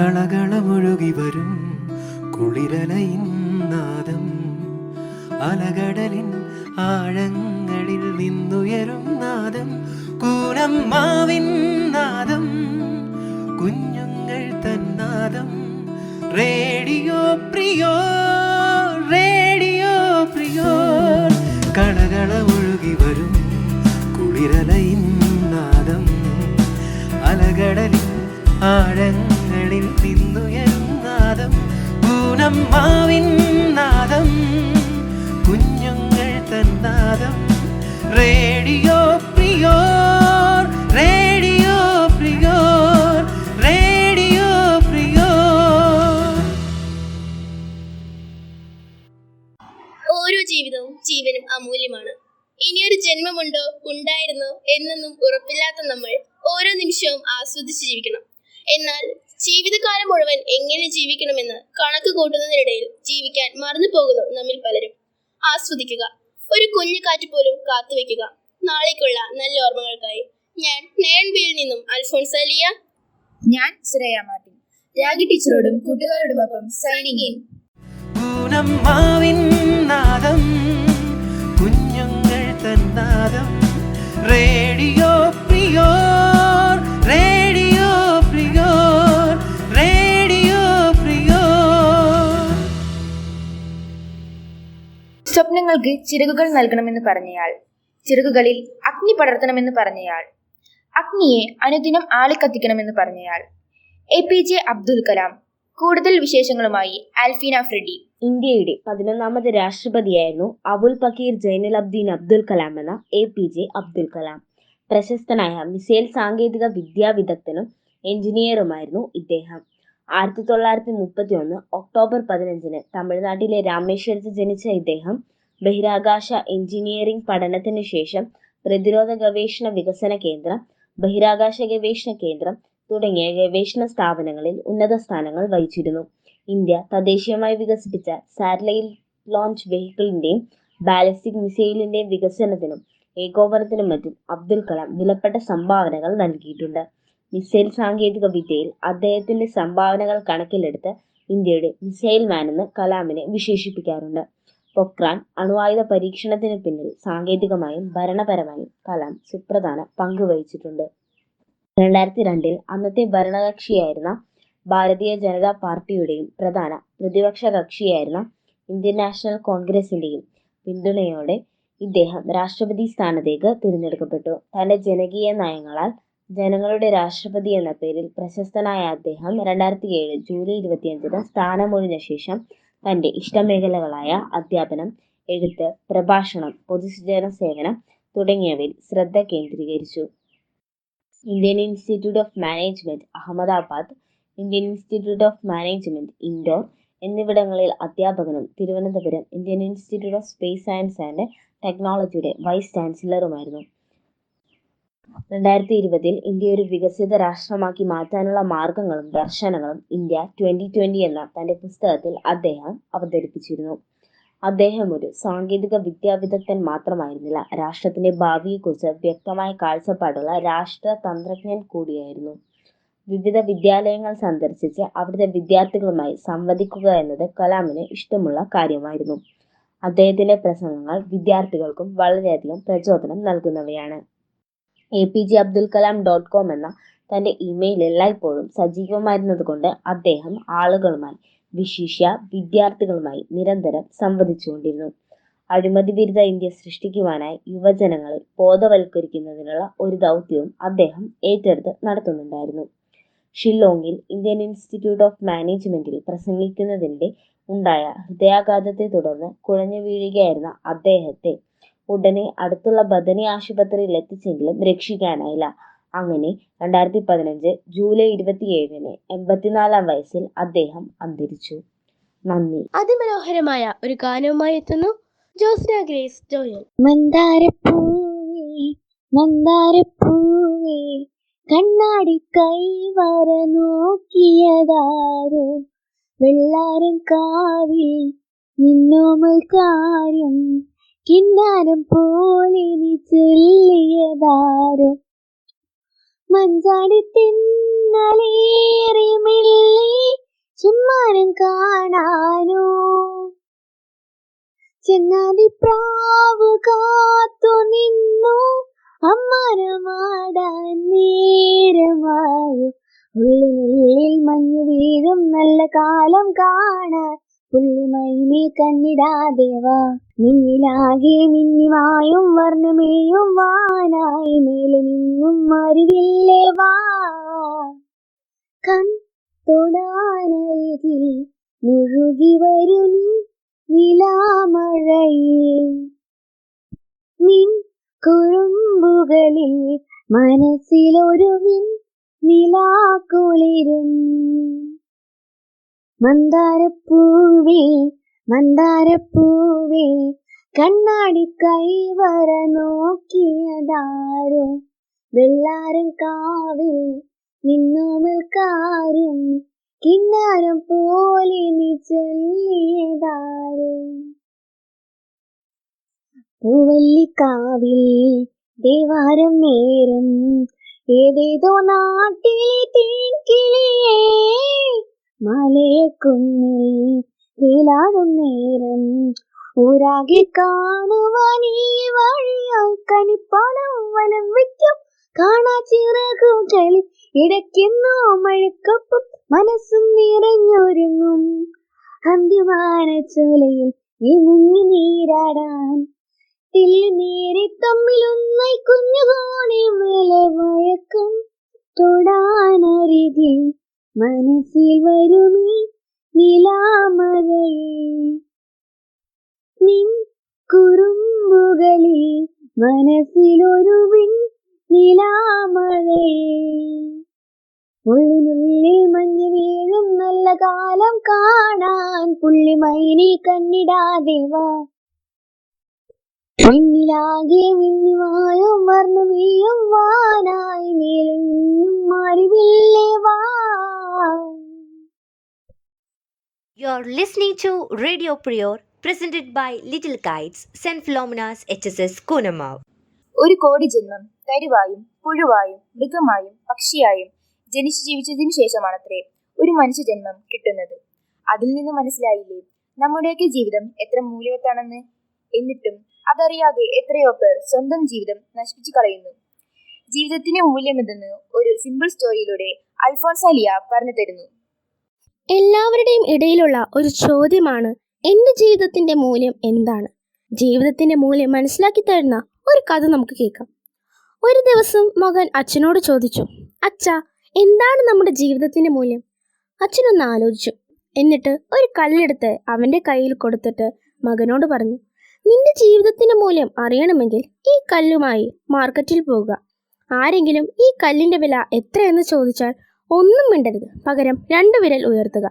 കളകളമൊഴുകി വരും കുളിരലയിൻ നാദം, അലകടലിൻ ആഴങ്ങളിൽ നിന്നുയരും നാദം, കൂനമ്മാവിൻ നാദം, കുഞ്ഞുങ്ങൾ തന്നാദം. Radio പ്രിയോ, radio പ്രിയോ. കളകളമൊഴുകി വരും കുളിരലയിൻ നാദം, അലകടലിൻ ആഴങ്ങളിൽ നിന്നുയരും നാദം, പൂനമ്മാവിൻ നാദം, കുഞ്ഞുങ്ങൾ തന്നാദം. റേഡിയോ പ്രിയോർ, റേഡിയോ പ്രിയോർ, റേഡിയോ പ്രിയോർ. ഓരോ ജീവിതവും ജീവനും അമൂല്യമാണ്. ഇനിയൊരു ജന്മമുണ്ടോ ഉണ്ടായിരുന്നോ എന്നൊന്നും ഉറപ്പില്ലാത്ത നമ്മൾ ഓരോ നിമിഷവും ആസ്വദിച്ച് ജീവിക്കണം. എന്നാൽ ജീവിതകാലം മുഴുവൻ എങ്ങനെ ജീവിക്കണമെന്ന് കണക്ക് കൂട്ടുന്നതിനിടയിൽ ജീവിക്കാൻ മറന്നു പോകുന്നു നമ്മിൽ പലരും. ആസ്വദിക്കുക, ഒരു കുഞ്ഞു കാറ്റ് പോലും കാത്തുവെക്കുക. നാളേക്കുള്ള നല്ല ഓർമ്മകൾക്കായി. ഞാൻ നയൻബിയിൽ നിന്നും അൽഫോൺസ് അലിയ. ഞാൻ ശ്രേയ മാർട്ടിൻ. രാഗി ടീച്ചറോടും കൂട്ടുകാരോടുമൊപ്പം സൈനിങ് ഇൻ. നാദം, കുഞ്ഞുങ്ങൾ തന്നാദം. റേഡിയോ പ്രിയോർ, റേഡിയോ പ്രിയോർ, റേഡിയോ പ്രിയോർ. സ്വപ്നങ്ങൾക്ക് ചിറകുകൾ നൽകണമെന്ന് പറഞ്ഞയാൾ, ചിറകുകളിൽ അഗ്നി പടർത്തണമെന്ന് പറഞ്ഞയാൾ, അഗ്നിയെ അനുദിനം ആളിക്കത്തിക്കണമെന്ന് പറഞ്ഞയാൾ, APJ അബ്ദുൽ കലാം. കൂടുതൽ വിശേഷങ്ങളുമായി ആൽഫീന ഫ്രെഡി. ഇന്ത്യയുടെ 11ാമത് രാഷ്ട്രപതിയായിരുന്നു അബുൽ പക്കീർ ജൈനുലബ്ദീൻ അബ്ദുൽ കലാം എന്ന APJ അബ്ദുൽ കലാം. പ്രശസ്തനായ മിസൈൽ സാങ്കേതിക വിദ്യാ വിദഗ്ധനും എഞ്ചിനീയറുമായിരുന്നു ഇദ്ദേഹം. 1931 ഒക്ടോബർ 15 തമിഴ്നാട്ടിലെ രാമേശ്വരത്ത് ജനിച്ച ഇദ്ദേഹം ബഹിരാകാശ എഞ്ചിനീയറിംഗ് പഠനത്തിന് ശേഷം പ്രതിരോധ ഗവേഷണ വികസന കേന്ദ്രം, ബഹിരാകാശ ഗവേഷണ കേന്ദ്രം തുടങ്ങിയ ഗവേഷണ സ്ഥാപനങ്ങളിൽ ഉന്നത സ്ഥാനങ്ങൾ വഹിച്ചിരുന്നു. ഇന്ത്യ തദ്ദേശീയമായി വികസിപ്പിച്ച സാറ്റലൈറ്റ് ലോഞ്ച് വെഹിക്കിളിന്റെയും ബാലിസ്റ്റിക് മിസൈലിന്റെയും വികസനത്തിനും ഏകോപനത്തിനും മറ്റും അബ്ദുൽ കലാം വിലപ്പെട്ട സംഭാവനകൾ നൽകിയിട്ടുണ്ട്. മിസൈൽ സാങ്കേതിക വിദ്യയിൽ അദ്ദേഹത്തിന്റെ സംഭാവനകൾ കണക്കിലെടുത്ത് ഇന്ത്യയുടെ മിസൈൽ മാൻ എന്ന് കലാമിനെ വിശേഷിപ്പിക്കാറുണ്ട്. പൊക്രാൻ അണുവായുധ പരീക്ഷണത്തിന് പിന്നിൽ സാങ്കേതികമായും ഭരണപരമായും കലാം സുപ്രധാന പങ്ക് വഹിച്ചിട്ടുണ്ട്. 2002 അന്നത്തെ ഭരണകക്ഷിയായിരുന്ന ഭാരതീയ ജനതാ പാർട്ടിയുടെയും പ്രധാന പ്രതിപക്ഷ കക്ഷിയായിരുന്ന ഇന്ത്യൻ നാഷണൽ കോൺഗ്രസിന്റെയും പിന്തുണയോടെ ഇദ്ദേഹം രാഷ്ട്രപതി സ്ഥാനത്തേക്ക് തിരഞ്ഞെടുക്കപ്പെട്ടു. തന്റെ ജനകീയ നയങ്ങളാൽ ജനങ്ങളുടെ രാഷ്ട്രപതി എന്ന പേരിൽ പ്രശസ്തനായ അദ്ദേഹം 2007 ജൂലൈ 25 സ്ഥാനമൊഴിഞ്ഞ ശേഷം തന്റെ ഇഷ്ടമേഖലകളായ അധ്യാപനം, എഴുത്ത്, പ്രഭാഷണം, പൊതുജന സേവനം തുടങ്ങിയവയിൽ ശ്രദ്ധ കേന്ദ്രീകരിച്ചു. Indian institute of management Ahmedabad, Indian institute of management Indore എന്നിവിടങ്ങളിൽ അധ്യാപകനും Thiruvananthapuram Indian institute of space science and ടെക്നോളജിയുടെ വൈസ് ചാൻസലറുമായിരുന്നു. 2020 ഇന്ത്യ ഒരു വികസിത രാഷ്ട്രമാക്കി മാറ്റാനുള്ള മാർഗങ്ങളും ദർശനങ്ങളും ഇന്ത്യ 2020 എന്ന തന്റെ പുസ്തകത്തിൽ അദ്ദേഹം അവതരിപ്പിച്ചിരുന്നു. അദ്ദേഹം ഒരു സാങ്കേതിക വിദ്യാ വിദഗ്ധൻ മാത്രമായിരുന്നില്ല, രാഷ്ട്രത്തിന്റെ ഭാവിയെക്കുറിച്ച് വ്യക്തമായ കാഴ്ചപ്പാടുള്ള രാഷ്ട്രതന്ത്രജ്ഞൻ കൂടിയായിരുന്നു. വിവിധ വിദ്യാലയങ്ങൾ സന്ദർശിച്ച് അവിടുത്തെ വിദ്യാർത്ഥികളുമായി സംവദിക്കുക എന്നത് കലാമിന് ഇഷ്ടമുള്ള കാര്യമായിരുന്നു. അദ്ദേഹത്തിന്റെ പ്രസംഗങ്ങൾ വിദ്യാർത്ഥികൾക്കും വളരെയധികം പ്രചോദനം നൽകുന്നവയാണ്. apjabdulkalam.com എന്ന തന്റെ ഇമെയിൽ എല്ലായ്പ്പോഴും സജീവമായിരുന്നതുകൊണ്ട് അദ്ദേഹം ആളുകളുമായി, വിശിഷ്യ വിദ്യാർത്ഥികളുമായി നിരന്തരം സംവദിച്ചുകൊണ്ടിരുന്നു. അഴിമതി വിരുദ്ധ ഇന്ത്യ സൃഷ്ടിക്കുവാനായി യുവജനങ്ങളെ ബോധവൽക്കരിക്കുന്നതിനുള്ള ഒരു ദൗത്യവും അദ്ദേഹം ഏറ്റെടുത്ത് നടത്തുന്നുണ്ടായിരുന്നു. ഷില്ലോങ്ങിൽ ഇന്ത്യൻ ഇൻസ്റ്റിറ്റ്യൂട്ട് ഓഫ് മാനേജ്മെന്റിൽ പ്രസംഗിക്കുന്നതിനിടെ ഉണ്ടായ ഹൃദയാഘാതത്തെ തുടർന്ന് കുഴഞ്ഞു വീഴുകയായിരുന്ന അദ്ദേഹത്തെ ഉടനെ അടുത്തുള്ള ബദനി ആശുപത്രിയിൽ എത്തിച്ചെങ്കിലും രക്ഷിക്കാനായില്ല. അങ്ങനെ 2015 ജൂലൈ 27 84-ാം വയസ്സിൽ അദ്ദേഹം അന്തരിച്ചു. നന്ദി. അതിമനോഹരമായ ഒരു ഗാനവുമായി എത്തുന്നു ജോസ്ന ഗ്രേസ് ജോയൽ. മന്ദാരപ്പൂവേ മന്ദാരപ്പൂവേ കണ്ണാടി കൈവര നോക്കിയതാരോ, വെള്ളാരം കാവിൽ നിന്നോമൽ കാര്യം കിന്നാരം പോലെ നീ ചൊല്ലിയതാരോ, മഞ്ചാടി ഇന്നലേറെ മെല്ലെ ചെമ്മാനം കാണാനോ ചെങ്ങാതിപ്രാവ് കാത്തു നിന്നു അമ്മാനമാടാൻ നേരമായോ ഉള്ളിനുള്ളിൽ മഞ്ഞു വീഴും നല്ല കാലം കാണാൻ പുള്ളിമൈനെ കണ്ണിടാദേവാ മിന്നിലാകെ മിന്നിമായും വർണ്ണമേയും വാനായി മേലെ നിന്നും അറിവില്ലേ വാ കൺ തൊടാനരികിൽ മുഴുകി വരും നിലാമഴയിൽ നിൻ കുറുമ്പുകളിൽ മനസ്സിലൊരു നിലാക്കുളിരും മന്ദാരപ്പൂവേ മന്ദാരപ്പൂവേ കണ്ണാടി കൈവര നോക്കിയതാരോ വെള്ളാരം കാവിൽ നിന്നോമൽക്കാരും കിന്നാരം പോലെ നീ ചൊല്ലിയതാരോ പൂവല്ലിക്കാവിൽ ദേവാരം നേരം ഏതേതോ നാട്ടിലെ തേൻകിളിയേ മലയക്കുന്നിൽ വേലാടും നേരം ഊരാകെ കാണുവാൻ ഈ വഴിയായി കണിപ്പാടം വലം വയ്ക്കും കാണാ ചിറകുകളിൽ ഇടയ്ക്കെന്നോ മഴക്കൊപ്പം മനസ്സും നിറഞ്ഞൊരുങ്ങും അന്തിമാന ചോലയിൽ നീ മുങ്ങി നീരാടാൻ നേരെ തമ്മിലൊന്നായി കുഞ്ഞുകോണി മേലെ വഴക്കം തൊടാനരികിൽ മനസ്സിൽ വരുമീ നിലാമഴയെ നിൻ കുറുമ്പുകളിൽ മനസ്സിലൊരു നിലാമഴയെ ഉള്ളിനുള്ളിൽ മഞ്ഞു വീഴും നല്ല കാലം കാണാൻ പുള്ളിമൈനെ കണ്ണിടാദേവാ മിന്നിലാകെ മിന്നിമായും വർണ്ണമേയും വാനായി മേലെ നിന്നും അറിവില്ലേ വാ. You're listening to Radio Prior, presented by Little Kites, St. Philomena's HSS Kunamav. ഒരു കോടി ജന്മം തരുവായും പുഴുവായും മൃഗമായും പക്ഷിയായും ജനിച്ചു ജീവിച്ചതിനു ശേഷമാണത്രേ ഒരു മനുഷ്യജന്മം കിട്ടുന്നത്. അതിൽ നിന്ന് മനസ്സിലായില്ലേ നമ്മുടെയൊക്കെ ജീവിതം എത്ര മൂല്യവത്താണെന്ന്. എന്നിട്ടും അതറിയാതെ എത്രയോ പേർ സ്വന്തം ജീവിതം നശിപ്പിച്ചു കളയുന്നു. ജീവിതത്തിന്റെ മൂല്യമെന്തെന്ന് ഒരു സിമ്പിൾ സ്റ്റോറിയിലൂടെ അൽഫോൺസാലിയ പറഞ്ഞു തരുന്നു. എല്ലാവരുടെയും ഇടയിലുള്ള ഒരു ചോദ്യമാണ് എൻ്റെ ജീവിതത്തിന്റെ മൂല്യം എന്താണ്. ജീവിതത്തിന്റെ മൂല്യം മനസ്സിലാക്കി തരുന്ന ഒരു കഥ നമുക്ക് കേൾക്കാം. ഒരു ദിവസം മകൻ അച്ഛനോട് ചോദിച്ചു, അച്ഛാ, എന്താണ് നമ്മുടെ ജീവിതത്തിന്റെ മൂല്യം? അച്ഛനൊന്ന് ആലോചിച്ചു. എന്നിട്ട് ഒരു കല്ലെടുത്ത് അവന്റെ കയ്യിൽ കൊടുത്തിട്ട് മകനോട് പറഞ്ഞു, നിന്റെ ജീവിതത്തിന്റെ മൂല്യം അറിയണമെങ്കിൽ ഈ കല്ലുമായി മാർക്കറ്റിൽ പോകുക. ആരെങ്കിലും ഈ കല്ലിന്റെ വില എത്രയെന്ന് ചോദിച്ചാൽ ഒന്നും മിണ്ടരുത്, പകരം 2 വിരൽ ഉയർത്തുക.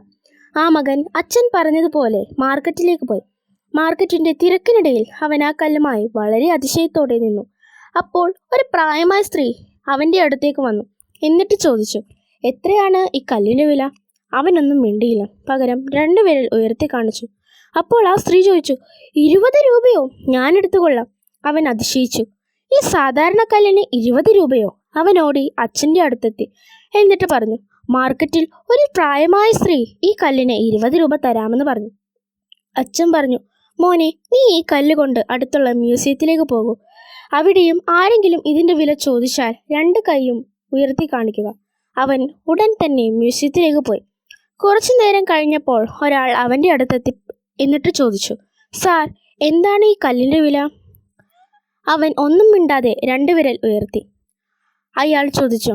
ആ മകൻ അച്ഛൻ പറഞ്ഞതുപോലെ മാർക്കറ്റിലേക്ക് പോയി. മാർക്കറ്റിന്റെ തിരക്കിനിടയിൽ അവൻ ആ കല്ലുമായി വളരെ അതിശയത്തോടെ നിന്നു. അപ്പോൾ ഒരു പ്രായമായ സ്ത്രീ അവന്റെ അടുത്തേക്ക് വന്നു. എന്നിട്ട് ചോദിച്ചു, എത്രയാണ് ഈ കല്ലിന്റെ വില? അവനൊന്നും മിണ്ടിയില്ല, പകരം 2 വിരൽ ഉയർത്തി കാണിച്ചു. അപ്പോൾ ആ സ്ത്രീ ചോദിച്ചു, 20 രൂപയോ? ഞാൻ എടുത്തുകൊള്ളാം. അവൻ അതിശയിച്ചു. ഈ സാധാരണ കല്ലിന് 20 രൂപയോ? അവൻ ഓടി അച്ഛൻ്റെ അടുത്തെത്തി. എന്നിട്ട് പറഞ്ഞു, മാർക്കറ്റിൽ ഒരു പ്രായമായ സ്ത്രീ ഈ കല്ലിന് 20 രൂപ തരാമെന്ന് പറഞ്ഞു. അച്ഛൻ പറഞ്ഞു, മോനെ, നീ ഈ കല്ല് കൊണ്ട് അടുത്തുള്ള മ്യൂസിയത്തിലേക്ക് പോകൂ. അവിടെയും ആരെങ്കിലും ഇതിൻ്റെ വില ചോദിച്ചാൽ 2 കൈയും ഉയർത്തി കാണിക്കുക. അവൻ ഉടൻ തന്നെ മ്യൂസിയത്തിലേക്ക് പോയി. കുറച്ചു നേരം കഴിഞ്ഞപ്പോൾ ഒരാൾ അവൻ്റെ അടുത്തെത്തി. എന്നിട്ട് ചോദിച്ചു, സാർ, എന്താണ് ഈ കല്ലിൻ്റെ വില? അവൻ ഒന്നും മിണ്ടാതെ 2 വിരൽ ഉയർത്തി. അയാൾ ചോദിച്ചു,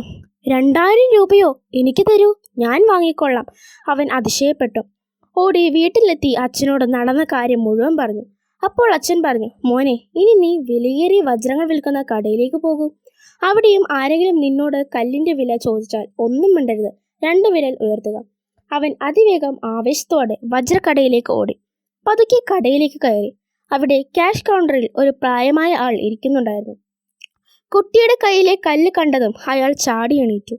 2000 രൂപയോ? എനിക്ക് തരൂ, ഞാൻ വാങ്ങിക്കൊള്ളാം. അവൻ അതിശയപ്പെട്ടു. ഓടി വീട്ടിലെത്തി അച്ഛനോട് നടന്ന കാര്യം മുഴുവൻ പറഞ്ഞു. അപ്പോൾ അച്ഛൻ പറഞ്ഞു, മോനെ, ഇനി നീ വിലയേറിയ വജ്രങ്ങൾ വിൽക്കുന്ന കടയിലേക്ക് പോകൂ. അവിടെയും ആരെങ്കിലും നിന്നോട് കല്ലിൻ്റെ വില ചോദിച്ചാൽ ഒന്നും മിണ്ടരുത്, 2 വിരൽ ഉയർത്തുക. അവൻ അതിവേഗം ആവേശത്തോടെ വജ്രക്കടയിലേക്ക് ഓടി. പതുക്കെ കടയിലേക്ക് കയറി. അവിടെ ക്യാഷ് കൗണ്ടറിൽ ഒരു പ്രായമായ ആൾ ഇരിക്കുന്നുണ്ടായിരുന്നു. കുട്ടിയുടെ കയ്യിലെ കല്ല് കണ്ടതും അയാൾ ചാടി എണീറ്റു.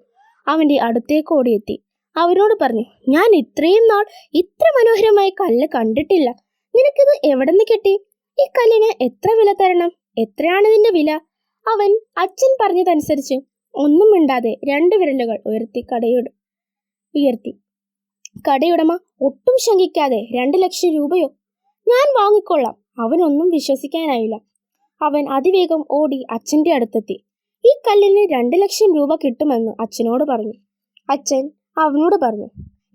അവൻ്റെ അടുത്തേക്ക് ഓടിയെത്തി. അവനോട് പറഞ്ഞു, ഞാൻ ഇത്രയും നാൾ ഇത്ര മനോഹരമായ കല്ല് കണ്ടിട്ടില്ല. നിനക്കിത് എവിടെ നിന്ന് കിട്ടി? ഈ കല്ലിന് എത്ര വില തരണം? എത്രയാണ് ഇതിൻ്റെ വില? അവൻ അച്ഛൻ പറഞ്ഞതനുസരിച്ച് ഒന്നും മിണ്ടാതെ 2 വിരലുകൾ ഉയർത്തി. കടയുടമ ഒട്ടും ശങ്കിക്കാതെ 2 ലക്ഷം രൂപയോ? ഞാൻ വാങ്ങിക്കൊള്ളാം. അവനൊന്നും വിശ്വസിക്കാനായില്ല. അവൻ അതിവേഗം ഓടി അച്ഛൻ്റെ അടുത്തെത്തി. ഈ കല്ലിന് 2 ലക്ഷം രൂപ കിട്ടുമെന്ന് അച്ഛനോട് പറഞ്ഞു. അച്ഛൻ അവനോട് പറഞ്ഞു,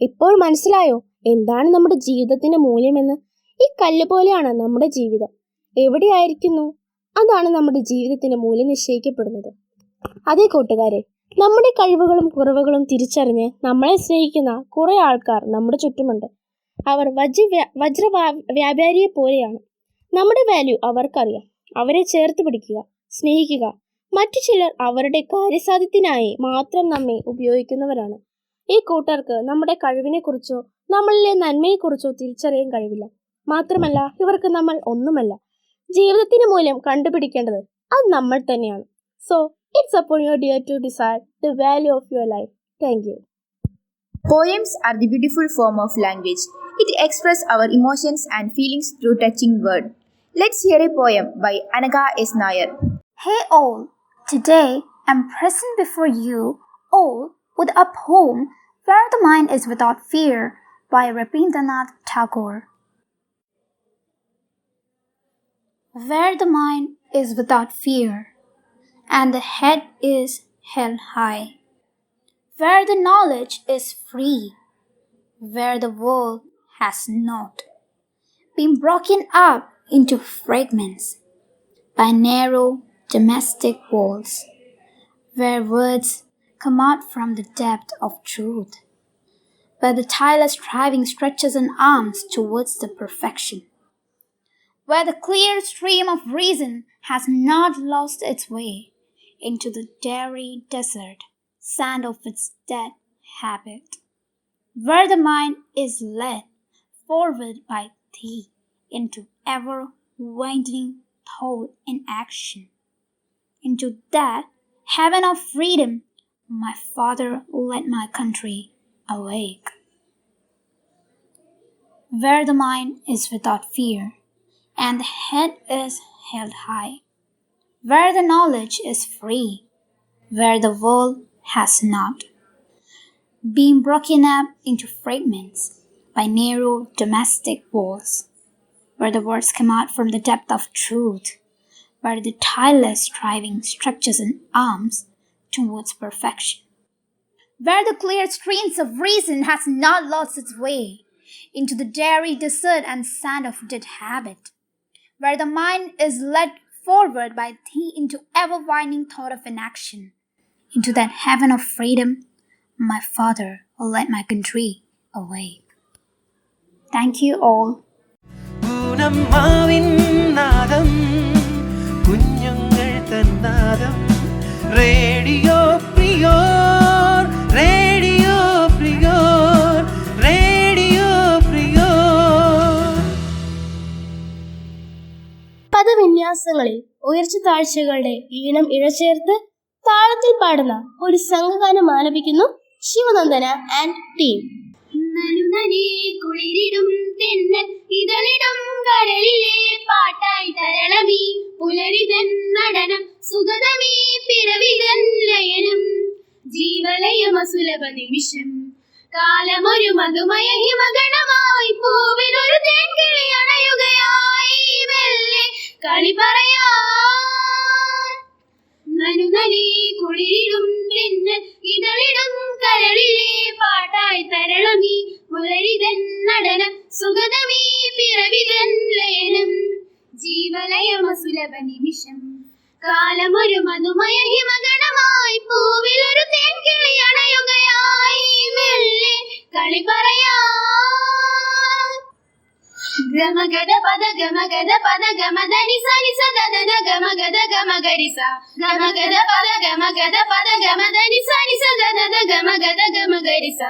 ഇപ്പോൾ മനസ്സിലായോ എന്താണ് നമ്മുടെ ജീവിതത്തിന്റെ മൂല്യമെന്ന്? ഈ കല്ല് പോലെയാണ് നമ്മുടെ ജീവിതം. എവിടെയായിരിക്കുന്നു അതാണ് നമ്മുടെ ജീവിതത്തിന്റെ മൂല്യം നിശ്ചയിക്കപ്പെടുന്നത്. അതേ കൂട്ടുകാരെ, നമ്മുടെ കഴിവുകളും കുറവുകളും തിരിച്ചറിഞ്ഞ് നമ്മളെ സ്നേഹിക്കുന്ന കുറെ ആൾക്കാർ നമ്മുടെ ചുറ്റുമുണ്ട്. അവർ വജ്ര വ്യാപാരിയെ പോലെയാണ്. നമ്മുടെ വാല്യൂ അവർക്കറിയാം. അവരെ ചേർത്ത് പിടിക്കുക, സ്നേഹിക്കുക. മറ്റു ചിലർ അവരുടെ കാര്യസാധ്യത്തിനായി മാത്രം നമ്മെ ഉപയോഗിക്കുന്നവരാണ്. ഈ കൂട്ടർക്ക് നമ്മുടെ കഴിവിനെക്കുറിച്ചോ നമ്മളിലെ നന്മയെക്കുറിച്ചോ തിരിച്ചറിയാൻ കഴിവില്ല. മാത്രമല്ല ഇവർക്ക് നമ്മൾ ഒന്നുമല്ല. ജീവിതത്തിന്റെ മൂല്യം കണ്ടുപിടിക്കേണ്ടത് അത് നമ്മൾ തന്നെയാണ്. So it's upon your dear to decide the value of your life. Thank you. Poems are the beautiful form of language. It expresses our emotions and feelings through touching word. Let's hear a poem by Anaga S. Nair. Hey all, today I'm present before you all with a poem Where the Mind is Without Fear by Rabindranath Tagore. Where the mind is without fear and the head is held high, where the knowledge is free, where the world has not been broken up into fragments by narrow domestic walls, where words come out from the depth of truth, where the tireless striving stretches an arms towards the perfection, where the clear stream of reason has not lost its way into the dreary desert sand of its dead habit, where the mind is led forward by thee into ever-widening thought and action, into that heaven of freedom, my Father, let my country awake. Where the mind is without fear and the head is held high, where the knowledge is free, where the world has not been broken up into fragments by narrow domestic walls, where the words come out from the depth of truth, where the tireless striving stretches an arms towards perfection, where the clear streams of reason has not lost its way into the dreary desert and sand of dead habit, where the mind is led forward by thee into ever-widening thought of an action, into that heaven of freedom, my Father, let my country awake. Thank you all. പൂനമ്മാവിൻ നാദം, കുഞ്ഞുങ്ങൾ തൻ നാദം, radio പ്രിയോർ, radio പ്രിയോർ, radio പ്രിയോർ. പദവിന്യാസങ്ങളിൽ ഉയർച്ച താഴ്ചകളുടെ ഈണം ഇഴചേർത്ത് താളത്തിൽ പാടുന്ന ഒരു സംഘഗാനം ആലപിക്കുന്നു ശിവനന്ദന ആൻഡ് ടീം. കുളിരിടും തെന്നൽ ഇതളിടും കരളിലെ പാട്ടായി തരളമീ പുലരിതൻ നടനം സുഗതമീ പിറവിതൻ ലയനം ജീവലയമസുലഭ നിമിഷം കാലമൊരു മധുമയ ഹിമഗണമായി പൂവിനൊരു തേൻകിളി അണയുകയായി മെല്ലെ കളി പറയാൻ നനുനനീ കുളിരിടും തെന്നൽ ഇതളിടും കരളിലെ പാട്ടായി തരളമീ പുലരിതൻ നടനം സുഗതമീ പിറവിതൻ ലയനം ജീവലയമസുലഭ നിമിഷം കാലമൊരു മധുമയ ഹിമഗണമായി പൂവിലൊരു തേൻകിളി അണയുകയായി മെല്ലെ കളി പറയാൻ ഗമഗദ പദ ഗമഗദ പദ ഗമദനി സനി സദദ ഗമഗദ ഗമഗരിസ ഗമഗദ പദ ഗമഗദ പദ ഗമദനി സനി സദദ ഗമഗദ ഗമഗരിസ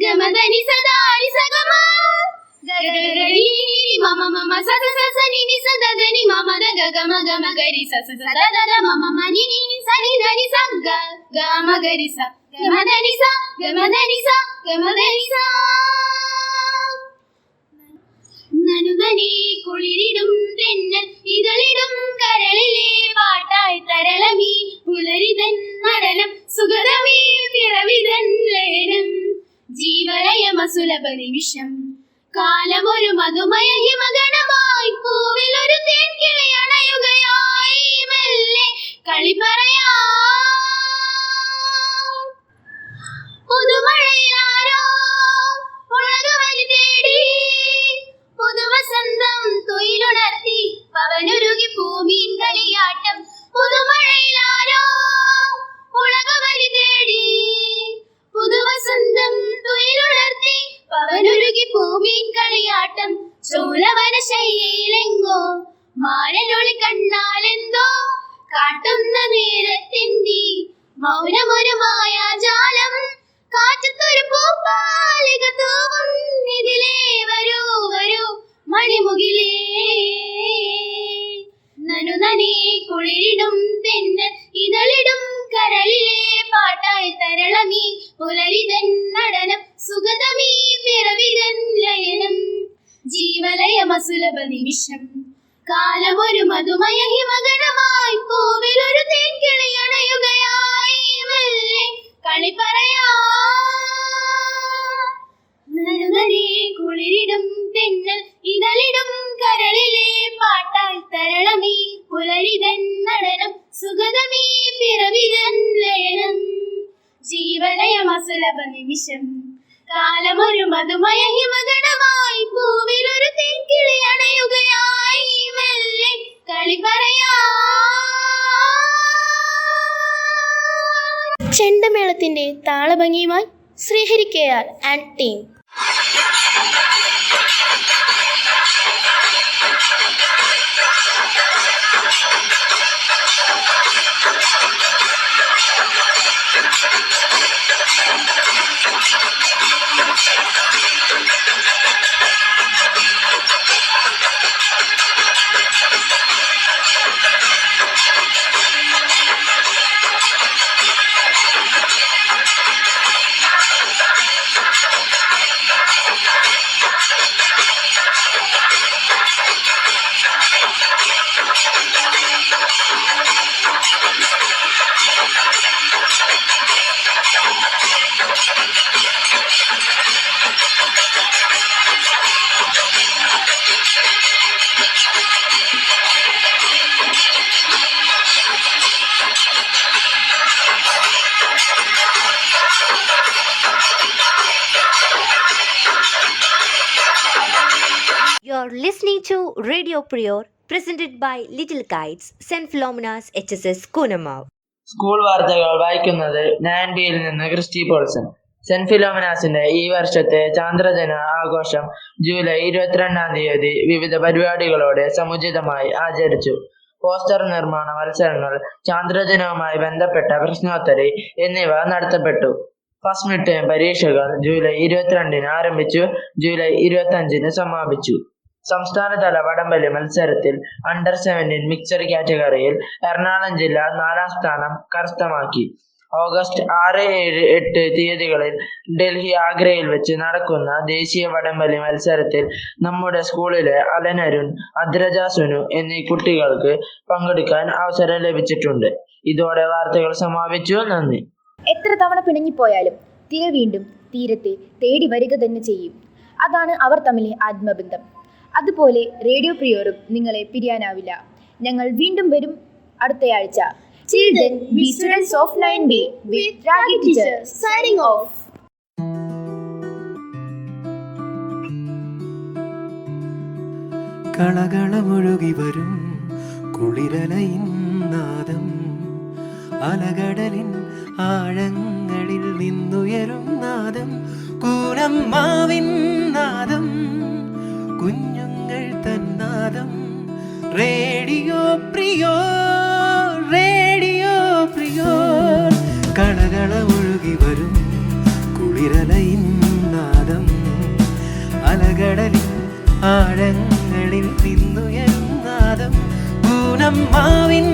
ഗമദനി സദാരി സഗമ ഗഗഗരി മമ മമ സദ സനി നി സദദനി മമ ദഗ ഗമ ഗമഗരിസ സദദ മമ മനി നി സനി ധനി സഗ ഗമഗരിസ ഗമദനി സ ഗമദനി സ ഗമദനി സ നനുനനീ കുളിരിടും തെന്നൽ ഇതളിടും കരളിലെ പാട്ടായി തരളമീ പുലരിതൻ നടനം അസുലഭ നിമിഷം. കാലമൊരു മധുമയ ഹിമഗണമായി പൂവിലൊരു തേൻകിളി അണയുകയായി മെല്ലെ കളി പറയാ. പുതുമഴയിലാരോ ഉലകവലി തേടി പുതുവസന്തം തൊയിലുണർത്തി പവനുരുകി ഭൂമിൻ കളിയാട്ടം. പുതുമഴയിലാരോ ഉലകവലി തേടി പുതുവസന്തം തൊയിലുണർത്തി പവനുരുകി ഭൂമിൻ കളിയാട്ടം. ചോലവന ശയ്യയിലെങ്ങോ മാരനൊളി കണ്ണാലെന്തോ കാട്ടുന്ന നേരത്തെന്തി മൗനമൊരു മായാജാലം. കാറ്റത്തൊരു പൂപ്പാലിക തൂവും ഇതിലേ വരൂ വരൂ മണിമുകിലേ. നനുനനേ കുളിരിടും തെന്നൽ ഇതളിടും കരളിലെ പാട്ടായി തരളമീ പുലരിതൻ നടനം സുഗതമീ പിറവിതൻ ലയനം. ജീവലയമസുലഭ നിമിഷം. കാലമൊരു മധുമയ ഹിമഗണമായി പൂവിലൊരു തേൻകിളി അണയുകയായി മെല്ലെ കളി പറയാ. നനുനനേ കുളിരിടും തെന്നൽ ഇതളിടും കരളിലെ പാട്ടായി തരളമീ പുലരിതൻ നടനം സുഗതമീ പിറവിതൻ ലയനം. ജീവലയമസുലഭ നിമിഷം. കാലമൊരു മധുമയ ഹിമഗണമായി പൂവിലൊരു തേൻകിളി അണയുകയായി മെല്ലെ കളി പറയാ. ചെണ്ടമേളത്തിന്റെ താളഭംഗിയുമായി Srihari KR and team. You're listening to Radio Prior, presented by Little Kites, St. Philomena's HSS Kunamav. School വാർത്തകൾ വായിക്കുന്നത് നാൻഡിയിൽ നിന്ന് ക്രിസ്റ്റി പോൾസൺ. സെന്റ് ഫിലോമിനാസിന്റെ ഈ വർഷത്തെ ചാന്ദ്രദിന ആഘോഷം ജൂലൈ 22 വിവിധ പരിപാടികളോടെ സമുചിതമായി ആചരിച്ചു. പോസ്റ്റർ നിർമ്മാണ മത്സരങ്ങൾ, ചാന്ദ്രദിനവുമായി ബന്ധപ്പെട്ട പ്രശ്നോത്തരി എന്നിവ നടത്തപ്പെട്ടു. ഫസ്റ്റ് മിഡ് ടേം പരീക്ഷകൾ ജൂലൈ 22 ആരംഭിച്ചു, ജൂലൈ 25 സമാപിച്ചു. സംസ്ഥാനതല വടംവലി മത്സരത്തിൽ അണ്ടർ 17 മിക്സഡ് കാറ്റഗറിയിൽ എറണാകുളം ജില്ല 4ാം സ്ഥാനം കരസ്ഥമാക്കി. ഓഗസ്റ്റ് 6, 7, 8 തീയതികളിൽ ഡൽഹി ആഗ്രയിൽ വെച്ച് നടക്കുന്ന ദേശീയ വടംവലി മത്സരത്തിൽ നമ്മുടെ സ്കൂളിലെ അലനരുൺ, അദ്രജ സുനു എന്നീ കുട്ടികൾക്ക് പങ്കെടുക്കാൻ അവസരം ലഭിച്ചിട്ടുണ്ട്. ഇതോടെ വാർത്തകൾ സമാപിച്ചു. നന്ദി. എത്ര തവണ പിണങ്ങിപ്പോയാലും തിര വീണ്ടും തീരത്തെ തേടി വരിക തന്നെ ചെയ്യും. അതാണ് അവർ തമ്മിലെ ആത്മബന്ധം. അതുപോലെ റേഡിയോ പ്രിയോറും നിങ്ങളെ പിരിയാനാവില്ല. ഞങ്ങൾ വീണ്ടും വരും അടുത്തയാഴ്ച. Till then, we students of 9B with Ragi teacher signing off. കളകളമൊഴുകി വരും കുളിരലയിൻ നാദം, അലകടലിൻ ആഴങ്ങളിൽ നിന്നുയരും നാദം, കൂനമ്മാവിൻ നാദം, കുഞ്ഞുങ്ങൾ തന്നാദം. റേഡിയോ പ്രിയോർ, റേഡിയോ പ്രിയോർ. കളകളമൊഴുകി വരും കുളിരലയിൻ നാദം, അലകടലിൻ ആഴങ്ങളിൽ നിന്നുയരും നാദം, കൂനമ്മാവിൻ